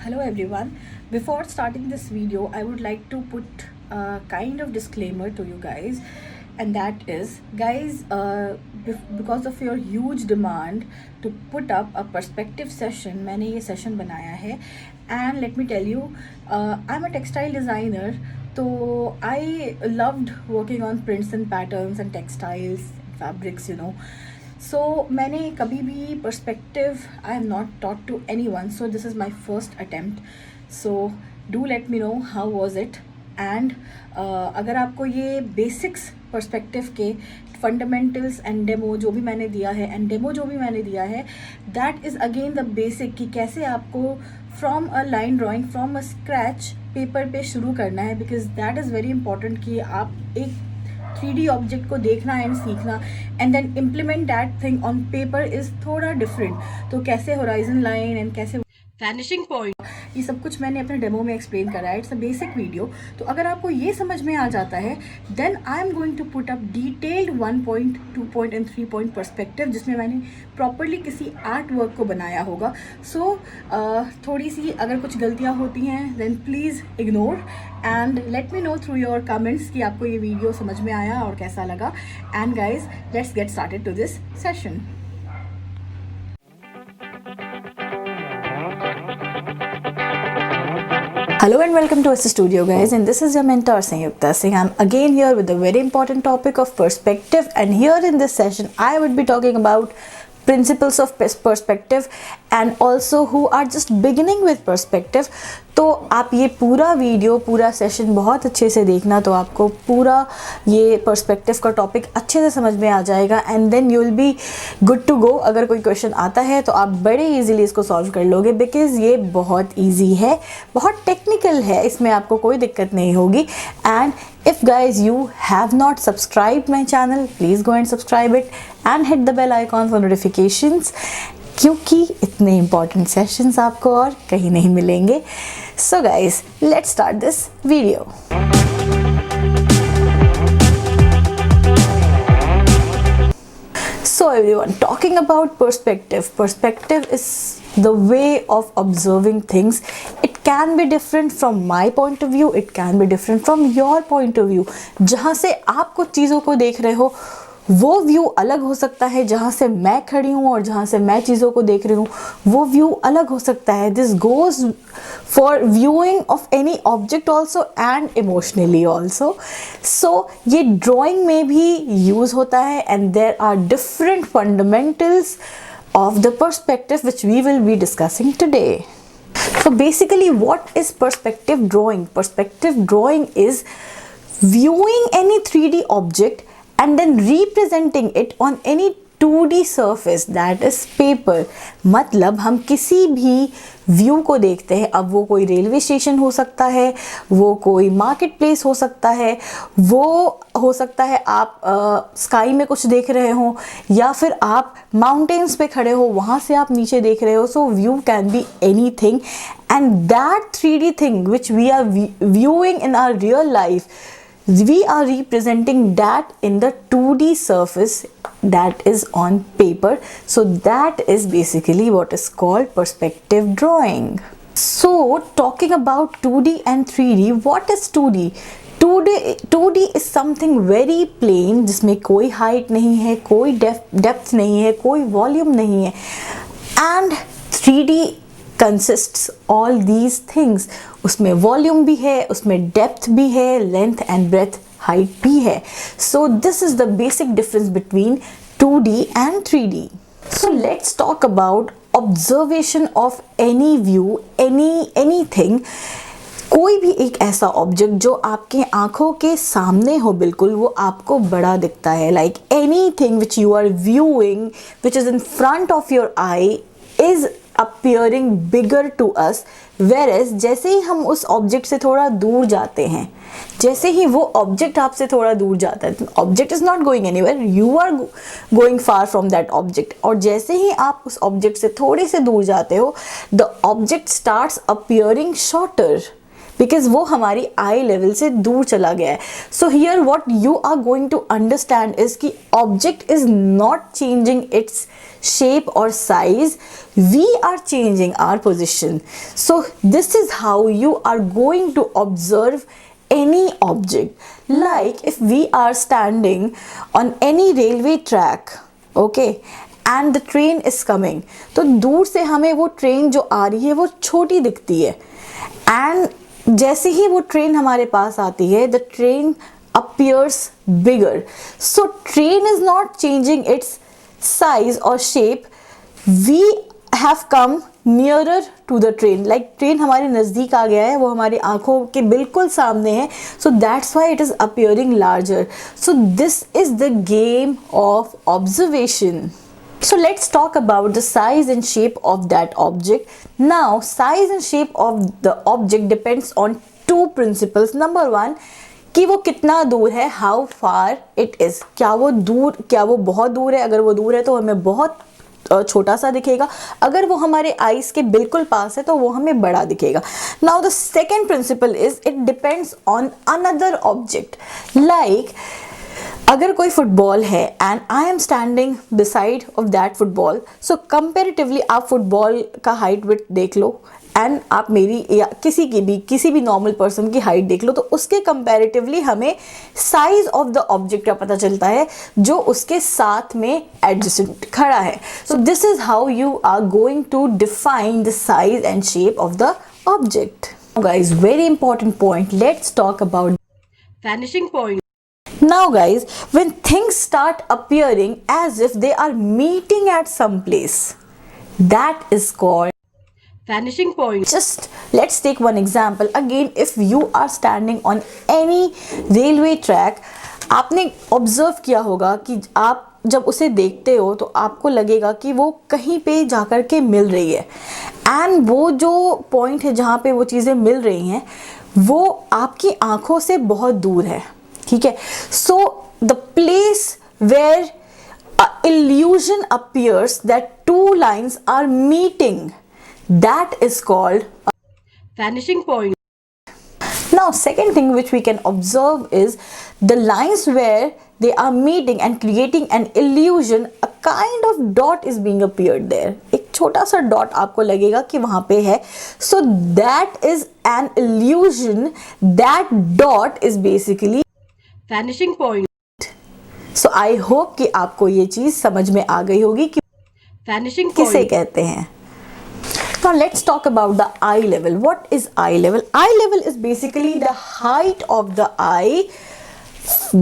Hello everyone. Before starting this video, I would like to put a kind of disclaimer to you guys, and that is, guys, because of your huge demand to put up a perspective session, मैंने ये session बनाया है. And let me tell you, I'm a textile designer, so I loved working on prints and patterns and textiles, fabrics. सो मैंने कभी भी perspective I am not taught to anyone, so this is my first attempt. So do let me know how was it. And अगर आपको ये basics perspective के fundamentals and demo जो भी मैंने दिया है that is again the basic कि कैसे आपको from a line drawing from a scratch paper पे शुरू करना है, because that is very important कि आप एक 3D ऑब्जेक्ट को देखना एंड सीखना and then implement that thing on paper is थोड़ा डिफरेंट. तो कैसे होराइजन लाइन एंड कैसे वैनिशिंग पॉइंट, ये सब कुछ मैंने अपने डेमो में एक्सप्लेन करा है. It's a basic video. तो अगर आपको ये समझ में आ जाता है then I am going to put up detailed 1 point 2 point and 3 point perspective, जिसमें मैंने प्रॉपरली किसी आर्ट वर्क को बनाया होगा. सो थोड़ी सी अगर कुछ गलतियाँ होती हैं then please ignore and let me know through your comments कि आपको ये वीडियो समझ में आया और कैसा लगा. And guys, let's get started to this session. Hello and welcome to SS Studio, guys, and this is your mentor Sangyukta Singh. I'm again here with a very important topic of perspective, and here in this session I would be talking about principles of perspective and also who are just beginning with perspective. तो आप ये पूरा video पूरा session बहुत अच्छे से देखना, तो आपको पूरा ये पर्सपेक्टिव का टॉपिक अच्छे से समझ में आ जाएगा and then you will be good to go. अगर कोई क्वेश्चन आता है तो आप बड़े इजीली इसको सॉल्व कर लोगे, बिकॉज ये बहुत इजी है, बहुत टेक्निकल है, इसमें आपको कोई दिक्कत नहीं होगी. And if guys you have not subscribed my channel, please go and subscribe it and hit the bell icon for notifications, क्योंकि इतने important sessions आपको और कहीं नहीं मिलेंगे. So guys, let's start this video. So everyone, talking about perspective is the way of observing things. It can be different from my point of view, it can be different from your point of view. जहाँ से आप कुछ चीज़ों को देख रहे हो वो व्यू अलग हो सकता है, जहाँ से मैं खड़ी हूँ और जहाँ से मैं चीज़ों को देख रही हूँ वो व्यू अलग हो सकता है. This goes for viewing of any object also and emotionally also. So ये ड्राइंग में भी यूज़ होता है and there are different fundamentals of the perspective which we will be discussing today. So basically, what is perspective drawing? Perspective drawing is viewing any 3D object and then representing it on any 2D surface, that is paper. मतलब हम किसी भी view को देखते हैं, अब वो कोई रेलवे स्टेशन हो सकता है, वो कोई मार्केट प्लेस हो सकता है, वो हो सकता है आप स्काई में कुछ देख रहे हो, या फिर आप माउंटेन्स पे खड़े हो वहाँ से आप नीचे देख रहे हो. So view can be anything and that 3D thing which we are viewing in our real life, we are representing that in the 2D surface that is on paper. So that is basically what is called perspective drawing. So talking about 2D and 3D, what is 2D? 2D is something very plain, जिसमें कोई height नहीं है, कोई depth नहीं है, कोई volume नहीं है. And 3D consists all these things. उसमें वॉल्यूम भी है, उसमें डेप्थ भी है, लेंथ एंड ब्रेथ हाइट भी है. So this is the basic difference between 2D and 3D. So let's talk about observation of any view, anything. कोई भी एक ऐसा ऑब्जेक्ट जो आपके आंखों के सामने हो, बिल्कुल वो आपको बड़ा दिखता है. Like anything which you are viewing which is in front of your eye is appearing bigger to us, whereas जैसे ही हम उस ऑब्जेक्ट से थोड़ा दूर जाते हैं, जैसे ही वो ऑब्जेक्ट आपसे थोड़ा दूर जाता है, object is not going anywhere, you are going far from that object, और जैसे ही आप उस ऑब्जेक्ट से थोड़े से दूर जाते हो the object starts appearing shorter. Because वो हमारी आई लेवल से दूर चला गया है. So here what you are going to understand is कि object is not changing its shape or size, we are changing our position. So this is how you are going to observe any object. Like if we are standing on any railway track, okay, and the train is coming, तो दूर से हमें वो train जो आ रही है वो छोटी दिखती है, and जैसे ही वो ट्रेन हमारे पास आती है, the train appears bigger. So train is not changing its size or shape, we have come nearer to the train. Like train हमारे नज़दीक आ गया है, वो हमारी आंखों के बिल्कुल सामने है, so that's why it is appearing larger. So this is the game of observation. So let's talk about the size and shape of that object. Now size and shape of the object depends on two principles. Number one, कि वो कितना दूर है, how far it is, क्या वो बहुत दूर है. अगर वो दूर है तो हमें बहुत छोटा सा दिखेगा, अगर वो हमारे आईज के बिल्कुल पास है तो वो हमें बड़ा दिखेगा. Now the second principle is it depends on another object. Like अगर कोई फुटबॉल है and I am standing beside of that football, so comparatively आप फुटबॉल का हाइट विड्थ देख लो एंड आप मेरी या किसी भी नॉर्मल पर्सन की हाइट देख लो, तो उसके कंपैरेटिवली हमें साइज ऑफ द ऑब्जेक्ट का पता चलता है जो उसके साथ में एडजेसेंट खड़ा है. So this is how you are going to define the size and shape of the object. Guys, very important point, let's talk about vanishing point. Now guys, when things start appearing as if they are meeting at some place, that is called vanishing point. Just let's take one example. Again, if you are standing on any railway track, आपने observe किया होगा कि आप जब उसे देखते हो तो आपको लगेगा कि वो कहीं पे जाकर के मिल रही है, एंड वो जो पॉइंट है जहाँ पे वो चीज़ें मिल रही हैं वो आपकी आंखों से बहुत दूर है. ठीक है. So the place where illusion appears that two lines are meeting, that is called a vanishing point. Now second thing which we can observe is the lines where they are meeting and creating an illusion, a kind of dot is being appeared there. एक छोटा सा dot आपको लगेगा कि वहाँ पे है, so that is an illusion. That dot is basically vanishing point. So I hope कि आपको ये चीज़ समझ में आ गई होगी कि vanishing point किसे कहते हैं. Now let's talk about the eye level. What is eye level? Eye level is basically the height of the eye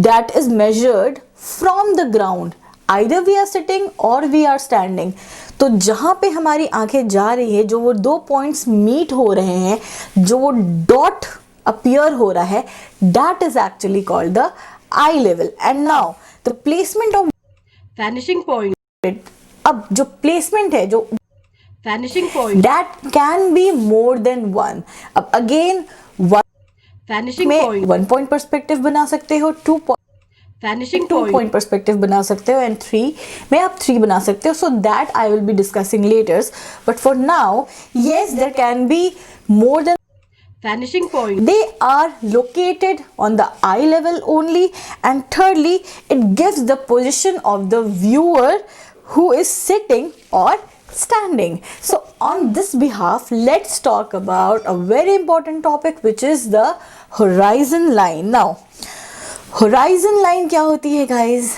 that is measured from the ground. Either we are sitting or we are standing. तो जहाँ पे हमारी आंखें जा रही है, जो वो दो पॉइंट्स मीट हो रहे हैं, जो वो डॉट अपीयर हो रहा है, that is actually called the eye level. And now the placement of vanishing point. अब जो placement है, जो vanishing point, that can be more than one. अब again one vanishing point, one point perspective बना सकते हो, two vanishing point perspective बना सकते हो, and three में आप three बना सकते हो. So that I will be discussing later. But for now, yes, there can be more than vanishing point. They are located on the eye level only, and thirdly, it gives the position of the viewer who is sitting or standing. So on this behalf, let's talk about a very important topic, which is the horizon line. Now horizon line क्या होती है guys?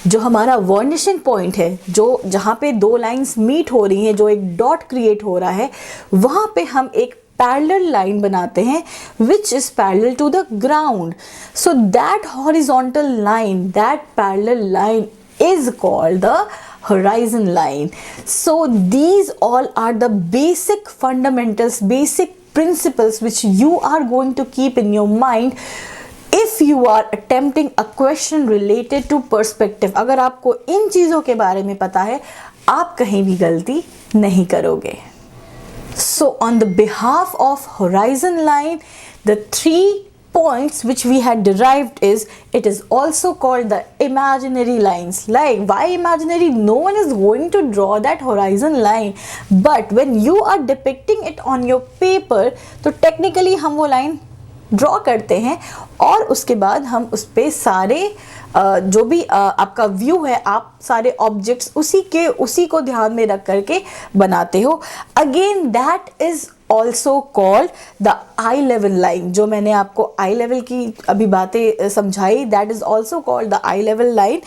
जो हमारा वर्निशिंग point है, जो जहाँ पे दो लाइंस मीट हो रही हैं, जो एक डॉट क्रिएट हो रहा है, वहाँ पे हम एक पैरेलल लाइन बनाते हैं which is parallel to the ground. So that horizontal line, that parallel line is called the horizon line. So these all are the basic fundamentals, basic principles which you are going to keep in your mind if you are attempting a question related to perspective. अगर आपको इन चीज़ों के बारे में पता है, आप कहीं भी गलती नहीं करोगे. So on the behalf of horizon line, the three points which we had derived is, it is also called the imaginary lines. Like, why imaginary? No one is going to draw that horizon line, but when you are depicting it on your paper, तो technically हम वो line draw करते हैं और उसके बाद हम उस पे सारे जो भी आपका व्यू है, आप सारे ऑब्जेक्ट्स उसी को ध्यान में रख करके बनाते हो. Again that is also called the I level line. जो मैंने आपको आई लेवल की अभी बातें समझाई, that is also called the I level line.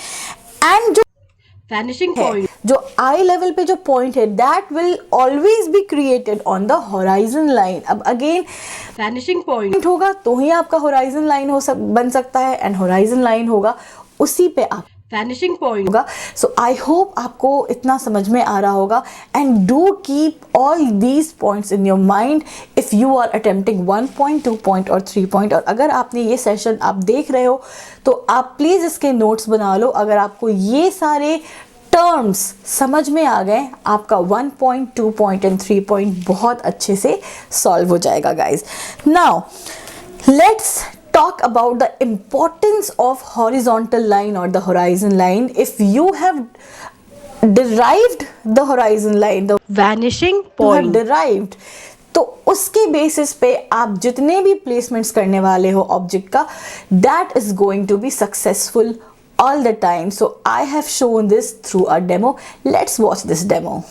And जो वैनिशिंग पॉइंट, जो आई लेवल पे जो पॉइंट है, that will always be created on the horizon line. अब अगेन वैनिशिंग पॉइंट होगा तो ही आपका होराइजन लाइन बन सकता है, एंड होराइजन लाइन होगा उसी पे आप वैनिशिंग पॉइंट होगा. सो आई होप आपको इतना समझ में आ रहा होगा. And do keep all these points in your mind if you are attempting 1 point, 2 point और 3 पॉइंट. और अगर आपने ये सेशन आप देख रहे हो तो आप प्लीज़ इसके नोट्स बना लो. अगर आपको ये सारे टर्म्स समझ में आ गए, आपका 1 पॉइंट, 2 पॉइंट एंड 3 पॉइंट बहुत अच्छे से सॉल्व हो जाएगा guys. Now let's talk about the importance of horizontal line or the horizon line. If you have derived the horizon line, the vanishing point you have derived, तो उसके basis पे आप जितने भी प्लेसमेंट्स करने वाले हो ऑब्जेक्ट का, that is going to be successful all the time. So I have shown this through a demo. Let's watch this demo.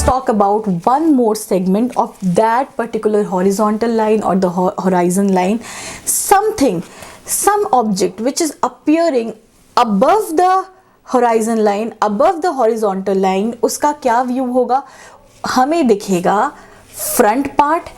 Talk about one more segment of that particular horizontal line or the horizon line. Some object which is appearing above the horizon line, above the horizontal line, उसका क्या view होगा? हमें दिखेगा front part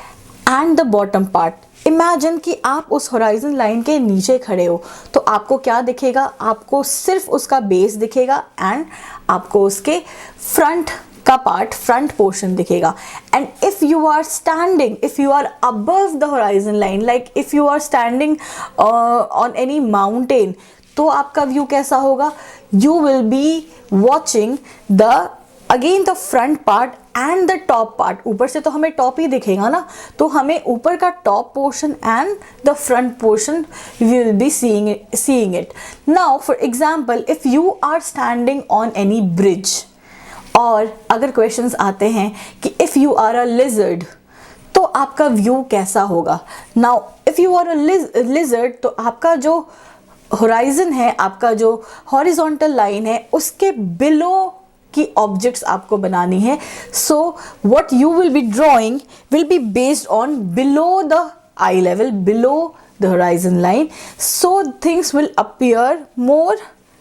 and the bottom part. Imagine कि आप उस horizon line के नीचे खड़े हो तो आपको क्या दिखेगा? आपको सिर्फ उसका बेस दिखेगा एंड आपको उसके फ्रंट का पार्ट, फ्रंट पोर्शन दिखेगा. And if you are standing, if you are above the horizon line, like if you are standing on any mountain, तो आपका व्यू कैसा होगा? You will be watching the again the front part and the top part. ऊपर से तो हमें top ही दिखेगा ना, तो हमें ऊपर का top portion and the front portion we will be seeing it. Now for example, if you are standing on any bridge, और अगर क्वेश्चंस आते हैं कि if you are a lizard, तो आपका व्यू कैसा होगा? Now if you are a lizard, तो आपका जो होराइजन है, आपका जो हॉरिजॉन्टल लाइन है, उसके बिलो की ऑब्जेक्ट्स आपको बनानी है. So what you will B drawing will be based on below the I level, below the horizon line. So things will appear more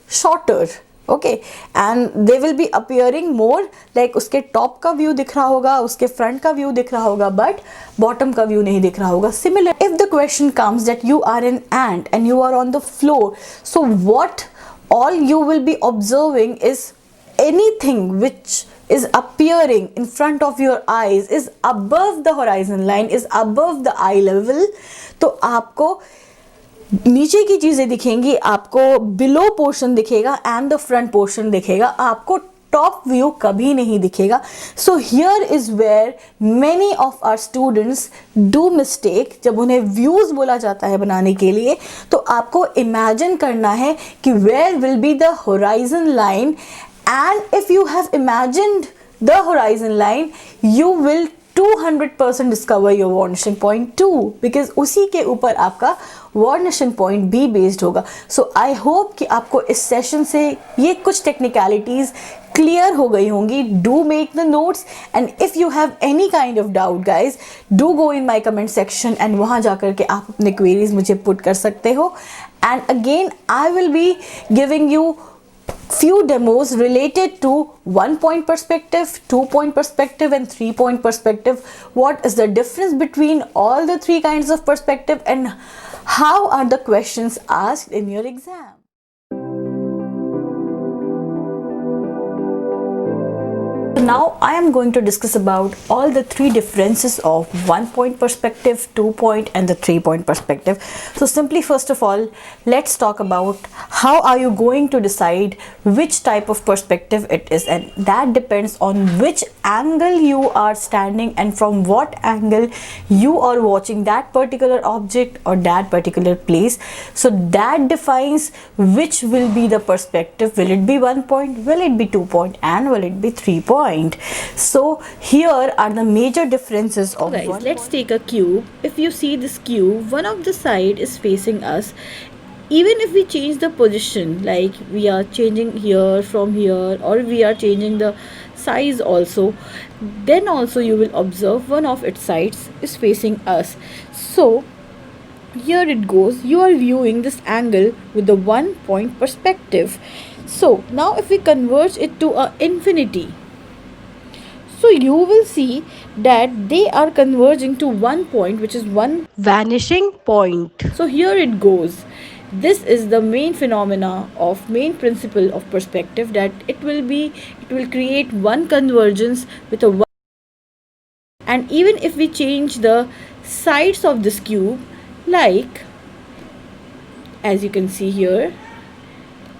shorter, okay, and they will B appearing more like उसके top का view दिख रहा होगा, उसके front का view दिख रहा होगा, बट बॉटम का व्यू नहीं दिख रहा होगा. Similar, if the question comes that you are an ant and you are on the floor, so what all you will be observing is anything which is appearing in front of your eyes is above the horizon line, is above the eye level. तो आपको नीचे की चीजें दिखेंगी, आपको below portion दिखेगा and the front portion दिखेगा, आपको टॉप व्यू कभी नहीं दिखेगा. So here is where many of our students do mistake. जब उन्हें व्यूज बोला जाता है बनाने के लिए, तो आपको इमेजिन करना है कि where will be the horizon line, and if you have imagined the horizon line, you will 200% discover your vanishing point 2, because उसी के ऊपर आपका वार्निशिंग पॉइंट भी बेस्ड होगा. सो आई होप कि आपको इस सेशन से ये कुछ टेक्निकलिटीज़ क्लियर हो गई होंगी. Do make the notes and if you have any kind of doubt guys, do go in my comment section and वहाँ जा कर के आप अपने क्वेरीज मुझे पुट कर सकते हो. And again I will be giving you few demos related to 1-point perspective, 2-point perspective and 3-point perspective. What is the difference between all the three kinds of perspective and how are the questions asked in your exam? Now I am going to discuss about all the three differences of 1-point perspective, 2-point and the 3-point perspective. So simply first of all, let's talk about how are you going to decide which type of perspective it is, and that depends on which angle you are standing and from what angle you are watching that particular object or that particular place. So that defines which will be the perspective. Will it be 1-point, will it be 2-point and will it be 3-point? So here are the major differences of guys, let's take a cube. If you see this cube, one of the side is facing us. Even if we change the position, like we are changing here from here, or we are changing the size also, then also you will observe one of its sides is facing us. So here it goes, you are viewing this angle with the 1-point perspective. So now if we converge it to a infinity, so you will see that they are converging to 1 point, which is one vanishing point. So here it goes. This is the main phenomena of main principle of perspective, that it will create one convergence with a one. And even if we change the sides of this cube, like as you can see here,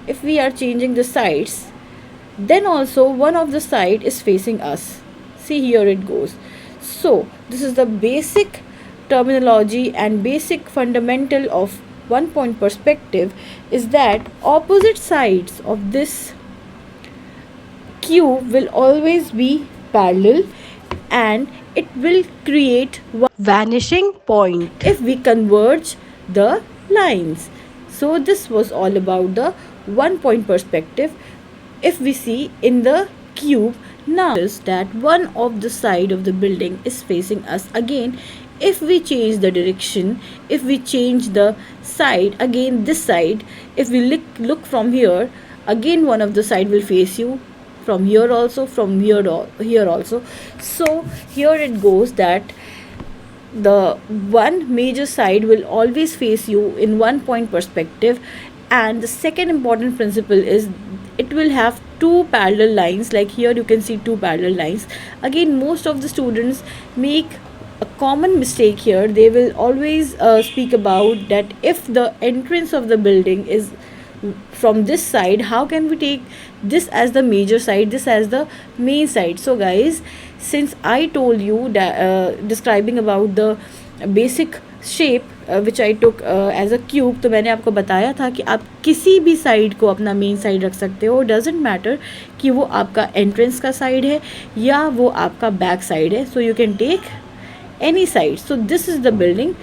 if we are changing the sides, then also one of the side is facing us. See, here it goes. So this is the basic terminology and basic fundamental of 1-point perspective, is that opposite sides of this cube will always be parallel and it will create one vanishing point if we converge the lines. So this was all about the 1-point perspective. If we see in the cube, now is that one of the side of the building is facing us. Again, if we change the direction, if we change the side, again this side, if we look from here, again one of the side will face you from here also, from here also. So here it goes that the one major side will always face you in 1-point perspective. And the second important principle is it will have two parallel lines. Like here you can see two parallel lines. Again, most of the students make a common mistake here. They will always speak about that if the entrance of the building is from this side, how can we take this as the major side, this as the main side? So guys, since I told you that describing about the basic shape which I took as a cube, तो मैंने आपको बताया था कि आप किसी भी side को अपना मेन साइड रख सकते हो. डजेंट मैटर कि वो आपका एंट्रेंस का साइड है या वो आपका बैक साइड है. So you can take any side. So this is the building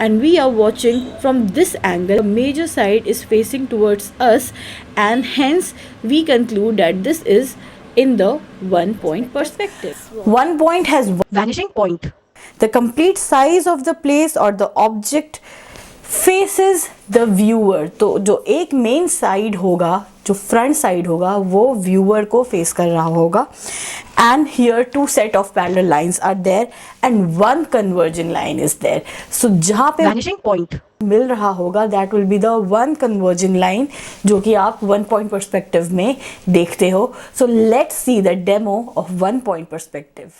and we are watching from this angle. The major side is facing towards us and hence we conclude that this is in the 1-point perspective. 1 point has vanishing point. The complete size of the place or the object faces the viewer. तो जो एक main side होगा, जो front side होगा, वो viewer को face कर रहा होगा. And here two set of parallel lines are there and one converging line is there. So जहाँ पे vanishing point मिल रहा होगा, that will be the one converging line जो कि आप 1-point perspective में देखते हो. So let's see the demo of 1-point perspective.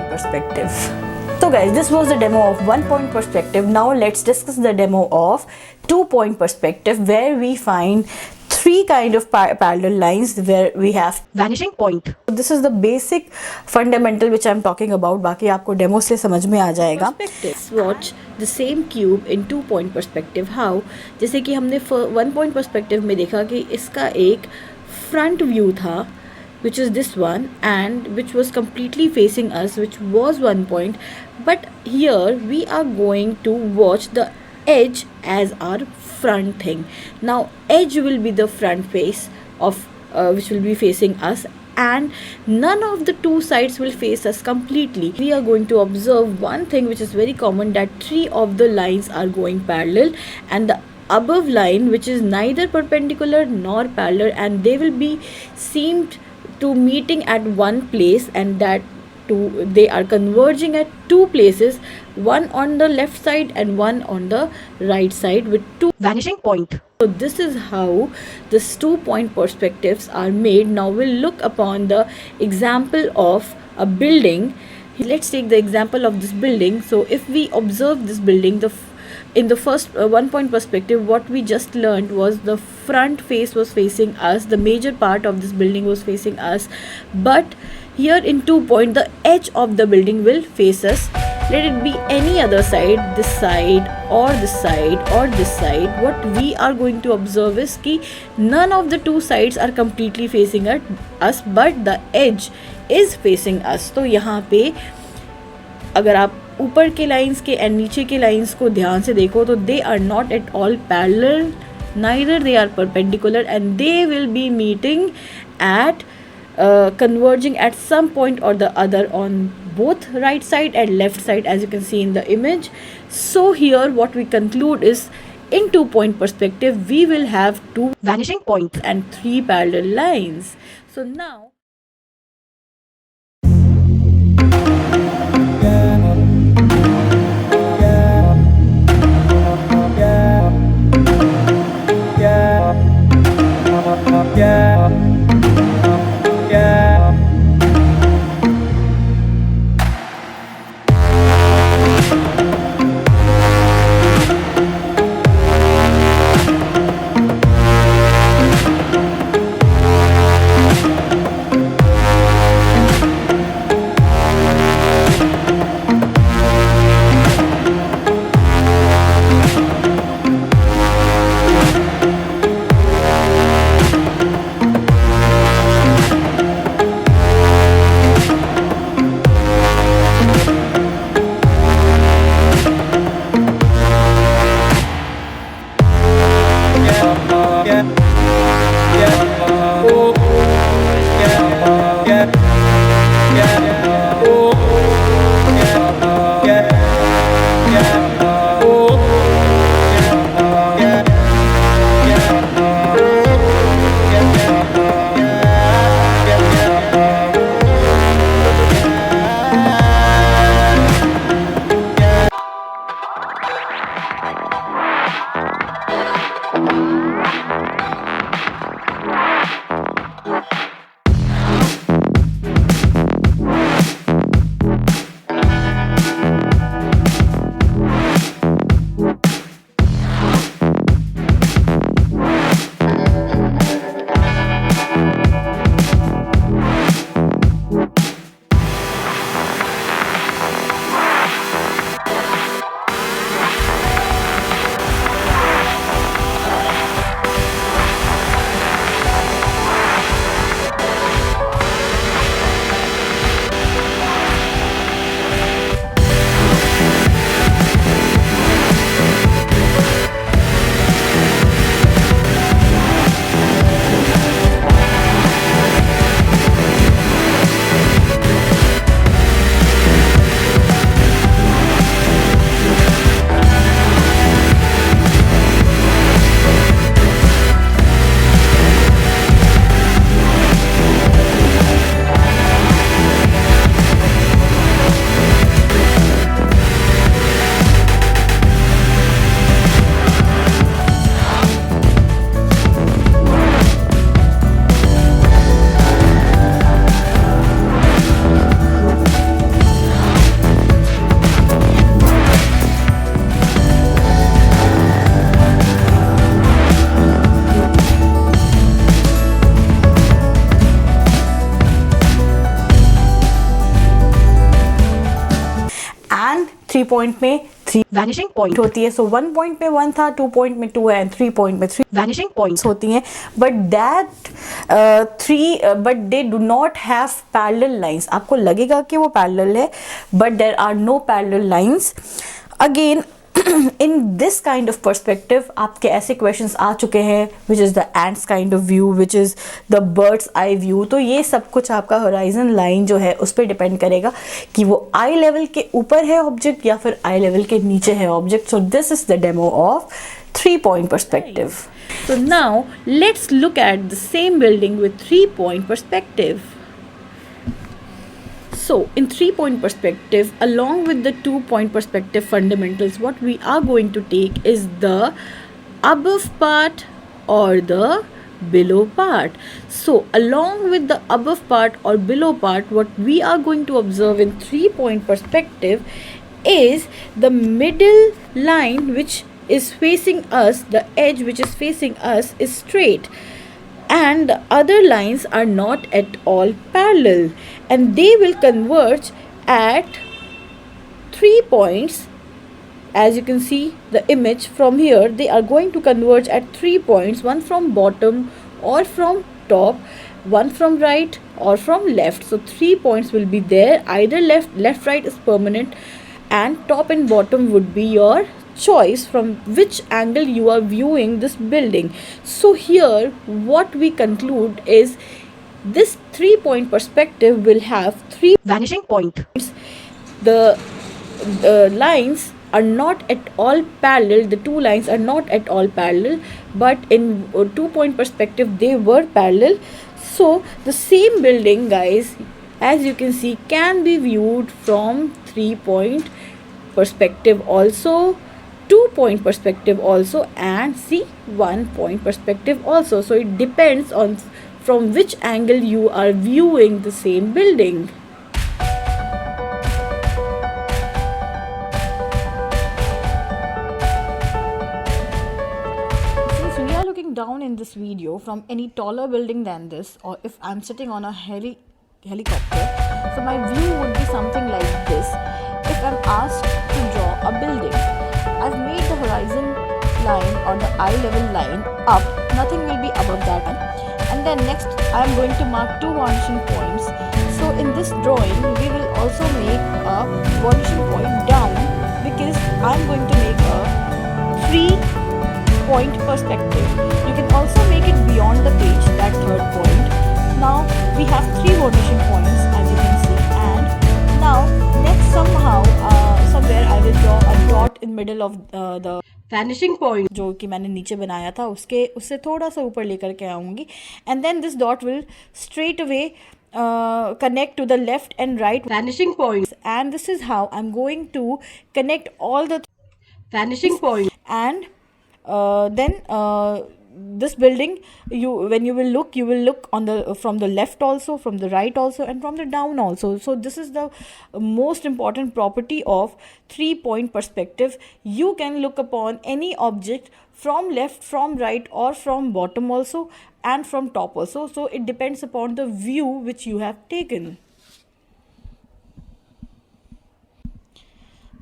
perspective. So guys, this was the demo of 1-point perspective. Now let's discuss the demo of 2-point perspective, where we find 3 kind of parallel lines where we have vanishing point. This is the basic fundamental which I'm talking about. बाकी आपको demo से समझ में आ जाएगा. Let's watch the same cube in 2-point perspective. How? जैसे कि हमने 1-point perspective में देखा कि इसका एक front view था, which is this one, and which was completely facing us, which was 1 point. But here we are going to watch the edge as our front thing. Now edge will be the front face of which will be facing us, and none of the 2 sides will face us completely. We are going to observe one thing which is very common, that 3 of the lines are going parallel, and the above line, which is neither perpendicular nor parallel, and they will be seemed to meeting at one place, and that they are converging at 2 places, one on the left side and one on the right side, with 2 vanishing point. So this is how this 2-point perspectives are made. Now we'll look upon the example of a building. Let's take the example of this building. So if we observe this building, in the first 1-point perspective, what we just learned was the front face was facing us, the major part of this building was facing us. But here in 2-point, the edge of the building will face us. Let it be any other side, this side or this side or this side. What we are going to observe is कि none of the 2 sides are completely facing us, but the edge is facing us. तो यहाँ पे अगर आप ऊपर के lines के and नीचे के लाइंस को ध्यान से देखो तो they are not at all parallel, neither they are perpendicular, and they will be meeting at converging at some point or the other on both right side and left side, as you can see in the image. So here what we conclude is, in 2-point perspective we will have 2 vanishing points and 3 parallel lines. So now 3 point में 3 vanishing point होती है. सो 1 point में 1 था, 2 point में 2 है, and 3 point में 3 vanishing point होती हैं. But that 3 but they do not have parallel lines. आपको लगेगा कि वो पैरेलल है, but there are no parallel lines. Again in this kind of perspective आपके ऐसे questions आ चुके हैं, which is the ants kind of view, which is the bird's eye view. तो ये सब कुछ आपका horizon line जो है उस पर डिपेंड करेगा कि वो eye level के ऊपर है ऑब्जेक्ट या फिर eye level के नीचे है object. So this is the demo of 3-point perspective. So now let's look at the same building with 3-point perspective. So in 3-point perspective, along with the 2-point perspective fundamentals, what we are going to take is the above part or the below part. So along with the above part or below part, what we are going to observe in 3-point perspective is the middle line which is facing us, the edge which is facing us is straight, and the other lines are not at all parallel, and they will converge at 3 points. As you can see the image from here, they are going to converge at 3 points, one from bottom or from top, one from right or from left. So 3 points will be there, either left right is permanent, and top and bottom would be your choice from which angle you are viewing this building. So here what we conclude is this 3-point perspective will have 3 vanishing point, the lines are not at all parallel, the two lines are not at all parallel, but in 2-point perspective they were parallel. So the same building, guys, as you can see, can be viewed from 3-point perspective also, 2-point perspective also, and see 1-point perspective also. So it depends on from which angle you are viewing the same building. Since we are looking down in this video from any taller building than this, or if I'm sitting on a helicopter, so my view would be something like this. If I'm asked to draw a building, I've made the horizon line or the eye level line up, nothing will be above that one. And then next I'm going to mark 2 vanishing points. So in this drawing we will also make a vanishing point down, because I'm going to make a 3-point perspective. You can also make it beyond the page, that 3rd point. Now we have 3 vanishing points, as you can see, and now next somewhere I will draw a dot in middle of the vanishing point, जो कि मैंने नीचे बनाया था उससे थोड़ा सा ऊपर लेकर के आऊँगी, and then this dot will straight away connect to the left and right vanishing point, and this is how I'm going to connect all the vanishing point, and then this building, when you will look on the from the left also, from the right also, and from the down also. So this is the most important property of 3-point perspective. You can look upon any object from left, from right, or from bottom also, and from top also. So it depends upon the view which you have taken.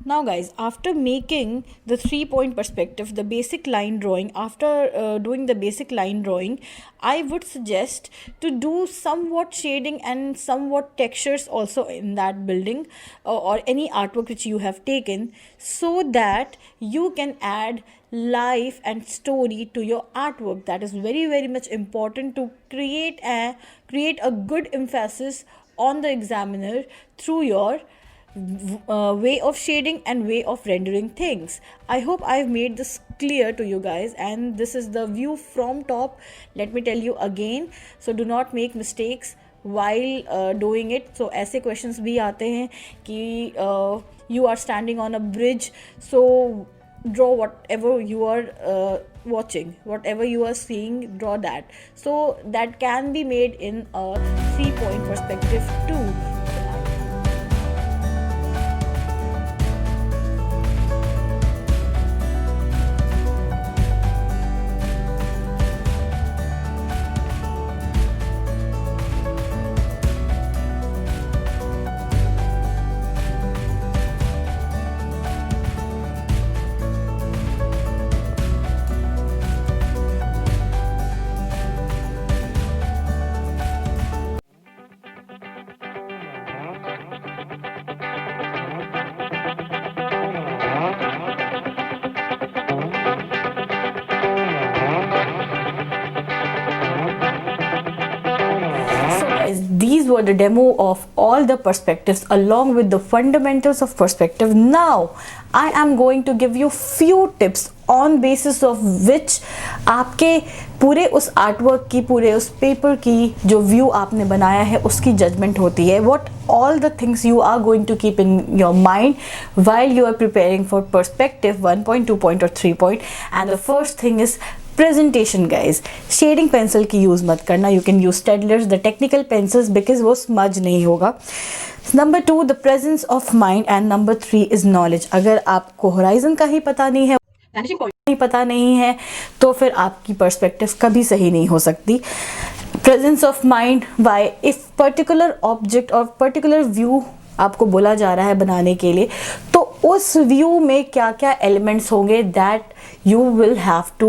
Now guys, after making the 3-point perspective, the basic line drawing, after doing the basic line drawing, I would suggest to do somewhat shading and somewhat textures also in that building or any artwork which you have taken, so that you can add life and story to your artwork. That is very, very much important to create a good emphasis on the examiner through your way of shading and way of rendering things. I hope I've made this clear to you guys, and this is the view from top. Let me tell you again, so do not make mistakes while doing it. So ऐसे questions भी आते हैं कि you are standing on a bridge, so draw whatever you are watching, whatever you are seeing, draw that. So that can be made in a 3-point perspective too. these were the demo of all the perspectives along with the fundamentals of perspective. Now I am going to give you few tips on basis of which आपके पूरे उस artwork की, पूरे उस paper की जो view आपने बनाया है उसकी जजमेंट होती है. What all the things you are going to keep in your mind while you are preparing for perspective 1 point, 2 point or 3 point. And the first thing is presentation guys. Shading pencil की use मत करना. You can use Staedtlers, the technical pencils, because वो smudge नहीं होगा. Number 2 the presence of mind and number 3 is knowledge. अगर आपको horizon का ही पता नहीं है, Vanishing point. नहीं पता नहीं है, तो फिर आपकी पर्सपेक्टिव कभी सही नहीं हो सकती. Presence of mind Y, if particular object और पर्टिकुलर व्यू आपको बोला जा रहा है बनाने के लिए, तो उस व्यू में क्या क्या एलिमेंट्स होंगे, that you will have to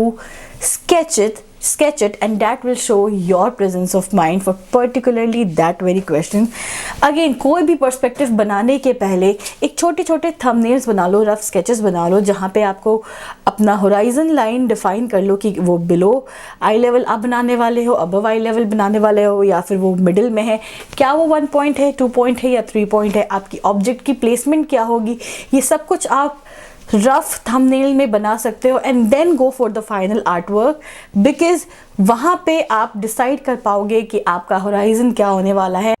sketch it and that will show your presence of mind for particularly that very question. Again, कोई भी पर्सपेक्टिव बनाने के पहले एक छोटे छोटे थंबनेल्स बना लो, रफ स्केचेस बना लो, जहाँ पे आपको अपना होराइजन लाइन डिफाइन कर लो कि वो बिलो आई लेवल आप बनाने वाले हो, अबव आई लेवल बनाने वाले हो, या फिर वो मिडिल में है. क्या वो 1 पॉइंट है, 2 पॉइंट है या 3 पॉइंट है, आपकी ऑब्जेक्ट की प्लेसमेंट क्या होगी, ये सब कुछ आप रफ थंबनेल में बना सकते हो. And then go for the final art work, because वहाँ पे आप डिसाइड कर पाओगे कि आपका होराइजन क्या होने वाला है,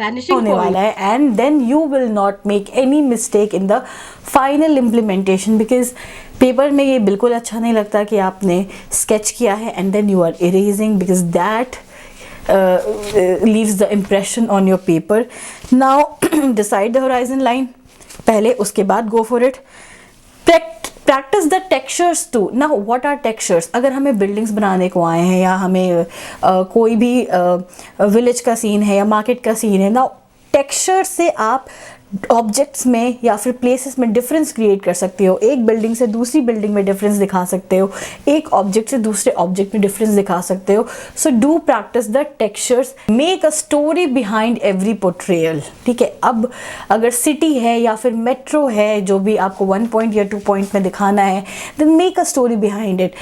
Vanishing होने point. वाला है. And then you will not make any mistake in the final implementation, because paper में ये बिल्कुल अच्छा नहीं लगता कि आपने स्केच किया है and then you are erasing, because that leaves the impression on your paper. Now decide the horizon line पहले, उसके बाद go for it. Practice the textures too. Now what are textures? अगर हमें बिल्डिंग्स बनाने को आए हैं या हमें कोई भी विलेज का सीन है या मार्केट का सीन है, नाउ टेक्सचर से आप ऑब्जेक्ट्स में या फिर प्लेसेस में डिफरेंस क्रिएट कर सकते हो. एक बिल्डिंग से दूसरी बिल्डिंग में डिफरेंस दिखा सकते हो, एक ऑब्जेक्ट से दूसरे ऑब्जेक्ट में डिफरेंस दिखा सकते हो. So do practice the textures, make a story behind every portrayal. ठीक है, अब अगर सिटी है या फिर मेट्रो है, जो भी आपको 1 पॉइंट या 2 पॉइंट में दिखाना है, then make a story behind it.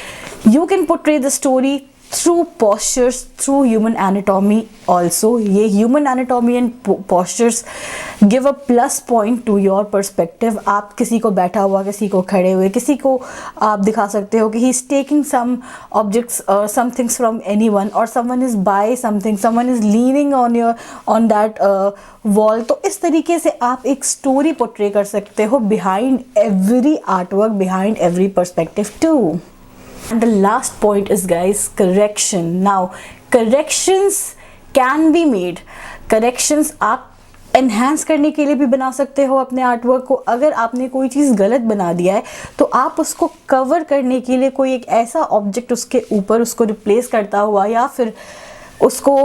You can portray the story through postures, through human anatomy also. ये human anatomy and postures give a plus point to your perspective. आप किसी को बैठा हुआ, किसी को खड़े हुए, किसी को आप दिखा सकते हो कि he is taking some objects or some things from anyone, or someone is by something, someone is leaning on that wall. तो इस तरीके से आप एक स्टोरी पोर्ट्रे कर सकते हो behind every artwork, behind every perspective too. And the last point is, guys, correction. Now corrections can be made. Corrections आप एनहांस करने के लिए भी बना सकते हो अपने आर्टवर्क को. अगर आपने कोई चीज़ गलत बना दिया है तो आप उसको कवर करने के लिए कोई एक ऐसा ऑब्जेक्ट उसके ऊपर उसको रिप्लेस करता हुआ या फिर उसको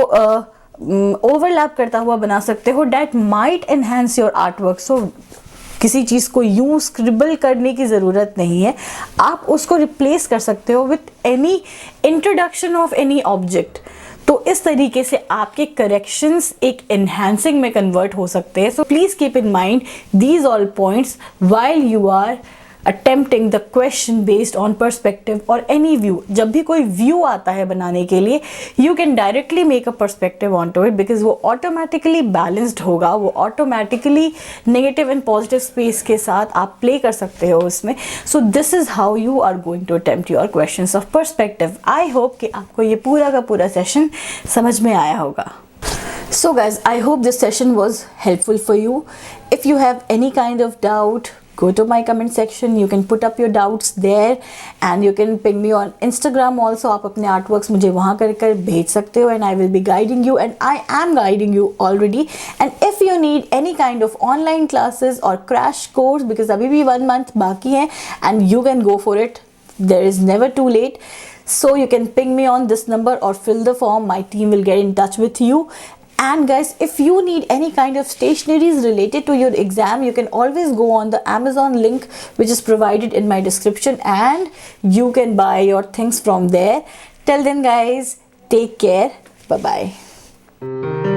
ओवरलैप करता हुआ बना सकते हो. That might enhance your artwork. So किसी चीज़ को यूं स्क्रिबल करने की ज़रूरत नहीं है, आप उसको रिप्लेस कर सकते हो with any introduction of any object. तो इस तरीके से आपके करेक्शंस एक एनहांसिंग में कन्वर्ट हो सकते हैं. So please keep in mind these all points while you are attempting the question based on perspective or any view. जब भी कोई व्यू आता है बनाने के लिए, you can directly make a perspective onto it, because वो automatically balanced होगा, वो automatically negative and positive space के साथ आप play कर सकते हो उसमें. So this is how you are going to attempt your questions of perspective. I hope कि आपको ये पूरा का पूरा सेशन समझ में आया होगा. So guys, I hope this session was helpful for you. If you have any kind of doubt, go to my comment section. You can put up your doubts there and you can ping me on Instagram also. आप अपने artworks मुझे वहाँ कर भेज सकते हो and I will be guiding you, and I am guiding you already. And if you need any kind of online classes or crash course, because अभी भी 1 month बाकी है and you can go for it. There is never too late. So you can ping me on this number or fill the form. My team will get in touch with you. And guys, if you need any kind of stationeries related to your exam, you can always go on the Amazon link which is provided in my description and you can buy your things from there. Till then guys, take care. Bye bye.